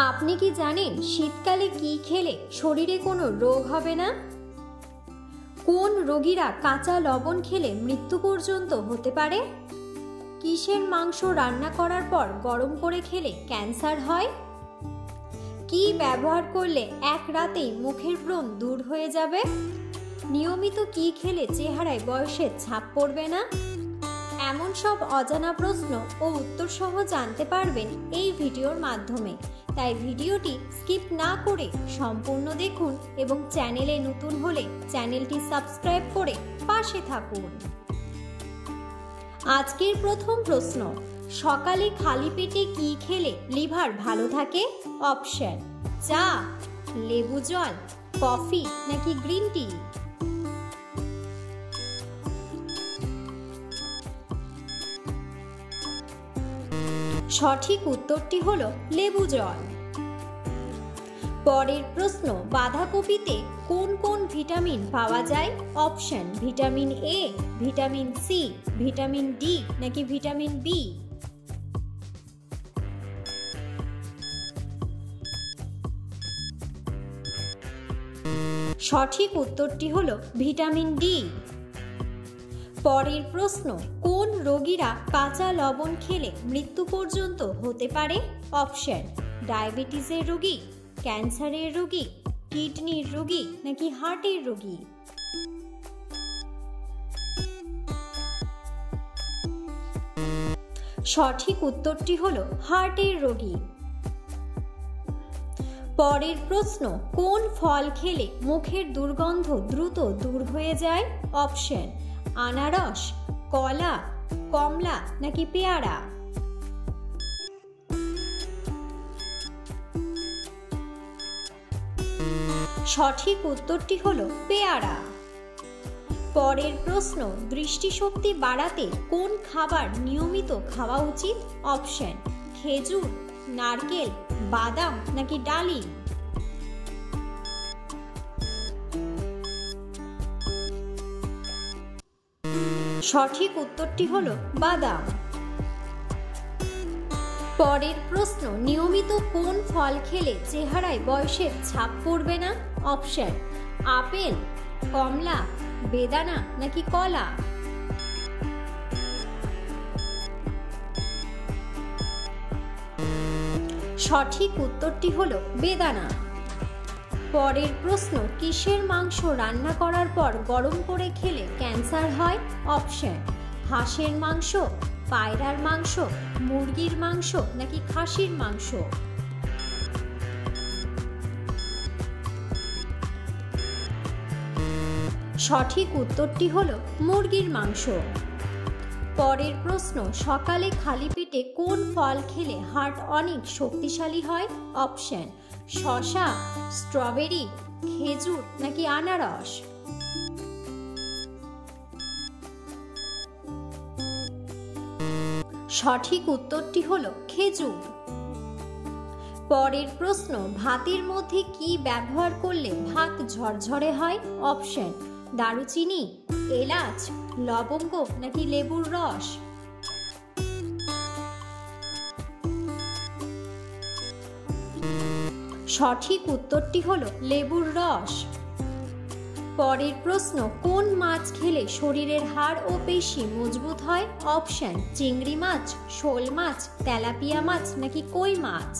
আপনি কি জানেন শীতকালে কি খেলে শরীরে কোনো রোগ হবে না? কোন রোগীরা কাঁচা লবণ খেলে মৃত্যু পর্যন্ত হতে পারে? কিসের মাংস রান্না করার পর গরম করে খেলে ক্যান্সার হয়? কি ব্যবহার করলে এক রাতেই মুখের ব্রণ দূর হয়ে যাবে? নিয়মিত কি খেলে চেহারায় বয়সের ছাপ পড়বে না? এমন সব অজানা প্রশ্ন ও উত্তর সহ জানতে পারবেন এই ভিডিওর মাধ্যমে। তাই ভিডিওটি স্কিপ না করে সম্পূর্ণ দেখুন এবং চ্যানেলে নতুন হলে চ্যানেলটি সাবস্ক্রাইব করে পাশে থাকুন। আজকের প্রথম প্রশ্ন, সকালে খালি পেটে কি খেলে লিভার ভালো থাকে? অপশন: চা, লেবু জল, কফি নাকি গ্রিন টি? সঠিক উত্তরটি হলো লেবু জল। পরের প্রশ্ন, বাঁধাকপিতে কোন কোন ভিটামিন পাওয়া যায়? Option: vitamin A, vitamin C, vitamin D নাকি ভিটামিন বি? সঠিক উত্তরটি হলো ভিটামিন ডি। পরের প্রশ্ন, কোন রোগীরা কাঁচা লবণ খেলে মৃত্যু পর্যন্ত হতে পারে? অপশন: ডায়াবেটিসের রোগী, ক্যান্সারের রোগী, কিডনির রোগী নাকি হার্টের রোগী? সঠিক উত্তরটি হলো হার্টের রোগী। পরের প্রশ্ন, কোন ফল খেলে মুখের দুর্গন্ধ দ্রুত দূর হয়ে যায়? অপশন: আনারস, কলা, কমলা নাকি পেয়ারা? সঠিক উত্তরটি হলো পেয়ারা। পরের প্রশ্ন, দৃষ্টিশক্তি বাড়াতে কোন খাবার নিয়মিত খাওয়া উচিত? অপশন: খেজুর, নারকেল, বাদাম নাকি ডালিম? সঠিক উত্তরটি হলো বাদাম। পরের প্রশ্ন, নিয়মিত কোন ফল খেলে চেহারায় বয়সের ছাপ পড়বে না? অপশন: আপেল, কমলা, বেদানা নাকি কলা? সঠিক উত্তরটি হলো বেদানা। পরের প্রশ্ন, কিসের মাংস রান্না করার পর গরম করে খেলে ক্যান্সার হয়? অপশন: হাঁসের মাংস, পায়রার মাংস, মুরগির মাংস নাকি খাসির মাংস? সঠিক উত্তরটি হলো মুরগির মাংস। পরের প্রশ্ন, সকালে খালি পেটে কোন ফল খেলে হার্ট অনেক শক্তিশালী হয়? অপশন: শসা, স্ট্রবেরি, খেজুর নাকি আনারস? সঠিক উত্তরটি হলো খেজুর। পরের প্রশ্ন, ভাতের মধ্যে কি ব্যবহার করলে ভাত ঝরঝরে হয়? অপশন: দারুচিনি, এলাচ, লবঙ্গ নাকি লেবুর রস? সঠিক উত্তরটি হলো লেবুর রস। পরের প্রশ্ন, কোন মাছ খেলে শরীরের হাড় ও পেশি মজবুত হয়? অপশন: চিংড়ি মাছ, শোল মাছ, তেলাপিয়া মাছ নাকি কই মাছ?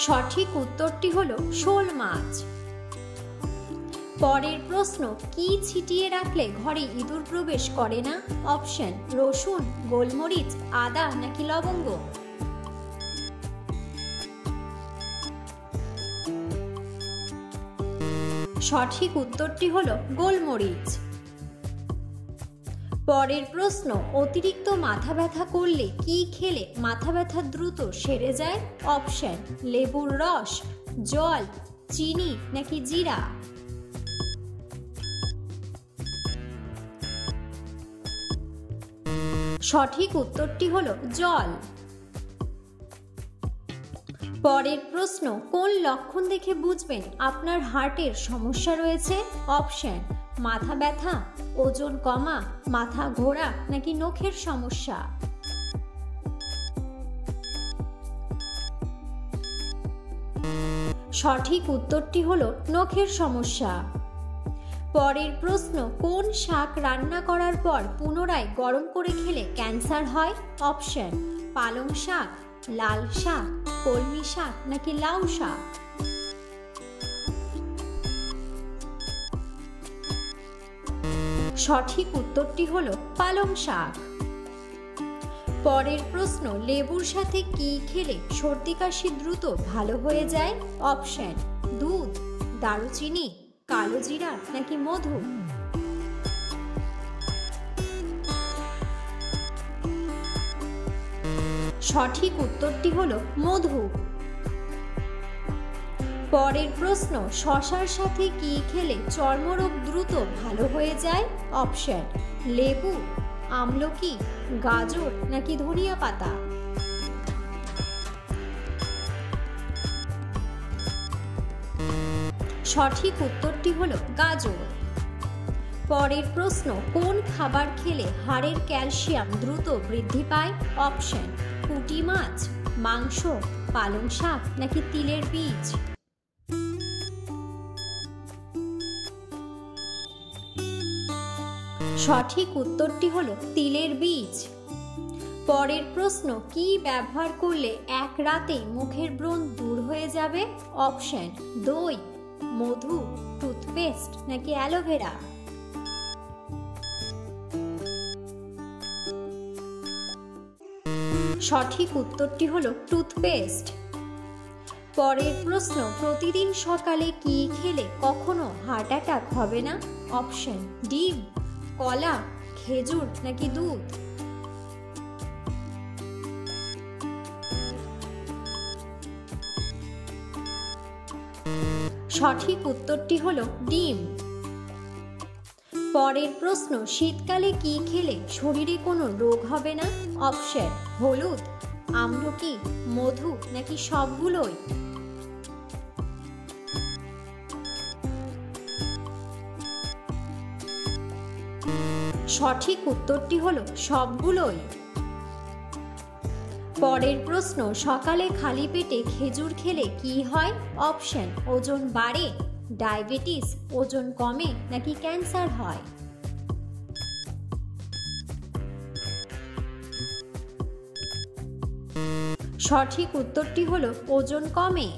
সঠিক উত্তরটি হলো শোল মাছ। পরের প্রশ্ন, কি ছিটিয়ে রাখলে ঘরে ইঁদুর প্রবেশ করে না? অপশন: রসুন, গোলমরিচ, আদা নাকি লবঙ্গ? সঠিক উত্তরটি হলো গোলমরিচ। পরের প্রশ্ন, অতিরিক্ত মাথা ব্যথা করলে কি খেলে মাথা ব্যথা দ্রুত সেরে যায়? অপশন: লেবুর রস, জল, চিনি নাকি জিরা? সঠিক উত্তরটি হলো জল। পরের প্রশ্ন, কোন লক্ষণ দেখে বুঝবেন আপনার হার্টের সমস্যা রয়েছে? অপশন: মাথা ব্যথা, ওজন কমা, মাথা ঘোরা নাকি নখের সমস্যা? সঠিক উত্তরটি হলো নখের সমস্যা। পরের প্রশ্ন, কোন শাক রান্না করার পর পুনরায় গরম করে খেলে ক্যান্সার হয়? অপশন: পালং শাক, লাল শাক, কলমি শাক নাকি লাউ শাক? সঠিক উত্তরটি হলো পালং শাক। পরের প্রশ্ন, লেবুর সাথে কি খেলে সর্দি কাশি দ্রুত ভালো হয়ে যায়? অপশন: দুধ, দারুচিনি, কালো জিরা নাকি মধু? সঠিক উত্তরটি হলো মধু। পরের প্রশ্ন, শসার সাথে কি খেলে চর্মরোগ দ্রুত ভালো হয়ে যায়? অপশন: লেবু, আমলকি, গাজর নাকি ধনিয়া পাতা? সঠিক উত্তরটি হলো গাজর। পরের প্রশ্ন, কোন খাবার খেলে হাড়ের ক্যালসিয়াম দ্রুত বৃদ্ধি পায়? অপশন: পুঁটি মাছ, মাংস, পালং শাক নাকি তিলের বীজ? সঠিক উত্তরটি হলো তিলের বীজ। পরের প্রশ্ন, কি ব্যবহার করলে এক রাতে মুখের ব্রণ দূর হয়ে যাবে? অপশন: দই, মধু, টুথপেস্ট নাকি অ্যালোভেরা? সঠিক উত্তরটি হলো টুথপেস্ট। পরের প্রশ্ন, প্রতিদিন সকালে কি খেলে কখনো হার্ট অ্যাটাক হবে না? অপশন: ডিম, কলা, খেজুর নাকি দুধ? সঠিক উত্তরটি হলো ডিম। পরের প্রশ্ন, শীতকালে কি খেলে শরীরে কোনো রোগ হবে না? অপশন: হলুদ, আমলকি, মধু নাকি সবগুলোই? সঠিক উত্তরটি হলো সবগুলোই। পরের প্রশ্ন, সকালে খালি পেটে খেজুর খেলে কি হয়? অপশন: ওজন বাড়ে, ডায়াবেটিস, ওজন কমে নাকি ক্যান্সার হয়? সঠিক উত্তরটি হলো ওজন কমে।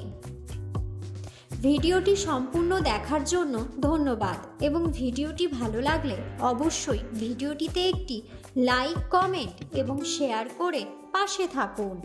ভিডিওটি সম্পূর্ণ দেখার জন্য ধন্যবাদ এবং ভিডিওটি ভালো লাগলে অবশ্যই ভিডিওটিতে একটি লাইক, কমেন্ট এবং শেয়ার করে পাশে থাকুন।